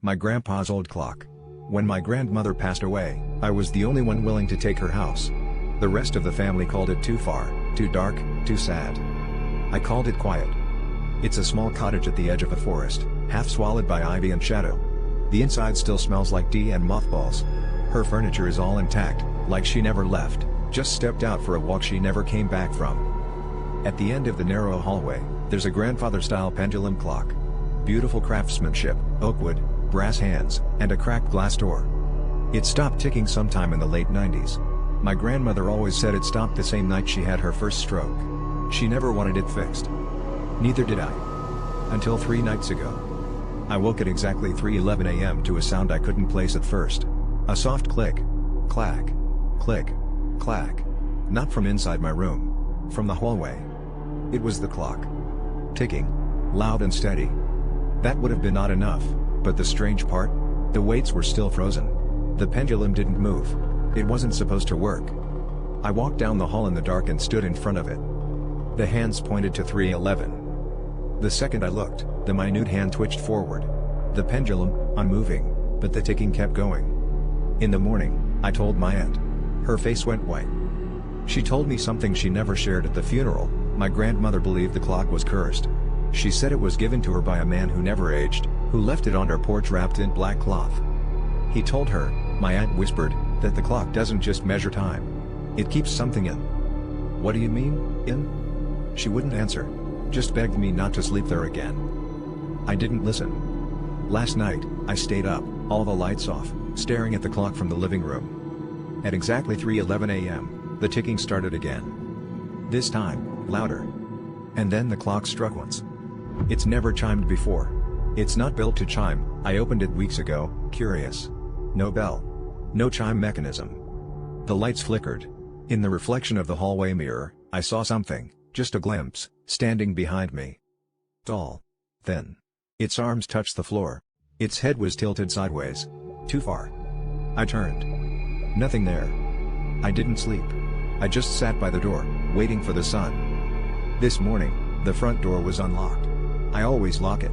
My grandpa's old clock. When my grandmother passed away, I was the only one willing to take her house. The rest of the family called it too far, too dark, too sad. I called it quiet. It's a small cottage at the edge of the forest, half swallowed by ivy and shadow. The inside still smells like tea and mothballs. Her furniture is all intact, like she never left, just stepped out for a walk she never came back from. At the end of the narrow hallway, there's a grandfather-style pendulum clock. Beautiful craftsmanship, oak wood, brass hands, and a cracked glass door. It stopped ticking sometime in the late 90s. My grandmother always said it stopped the same night she had her first stroke. She never wanted it fixed. Neither did I. Until 3 nights ago. I woke at exactly 3:11 a.m. to a sound I couldn't place at first. A soft click. Clack. Click. Clack. Not from inside my room. From the hallway. It was the clock. Ticking. Loud and steady. That would have been odd enough, but the strange part? The weights were still frozen. The pendulum didn't move. It wasn't supposed to work. I walked down the hall in the dark and stood in front of it. The hands pointed to 3:11. The second I looked, the minute hand twitched forward. The pendulum, unmoving, but the ticking kept going. In the morning, I told my aunt. Her face went white. She told me something she never shared at the funeral. My grandmother believed the clock was cursed. She said it was given to her by a man who never aged, who left it on her porch wrapped in black cloth. He told her, my aunt whispered, that the clock doesn't just measure time. It keeps something in. What do you mean, in? She wouldn't answer. Just begged me not to sleep there again. I didn't listen. Last night, I stayed up, all the lights off, staring at the clock from the living room. At exactly 3:11 a.m., the ticking started again. This time, louder. And then the clock struck once. It's never chimed before. It's not built to chime. I opened it weeks ago, curious. No bell. No chime mechanism. The lights flickered. In the reflection of the hallway mirror, I saw something, just a glimpse, standing behind me. Tall. Thin. Its arms touched the floor. Its head was tilted sideways. Too far. I turned. Nothing there. I didn't sleep. I just sat by the door, waiting for the sun. This morning, the front door was unlocked. I always lock it.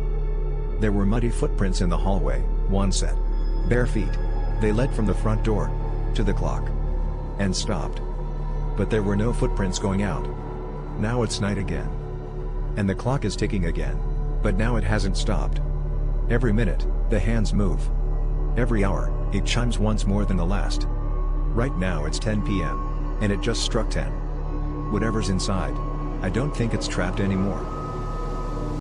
There were muddy footprints in the hallway, one set. Bare feet. They led from the front door to the clock. And stopped. But there were no footprints going out. Now it's night again. And the clock is ticking again. But now it hasn't stopped. Every minute, the hands move. Every hour, it chimes once more than the last. Right now it's 10 p.m. and it just struck 10. Whatever's inside, I don't think it's trapped anymore.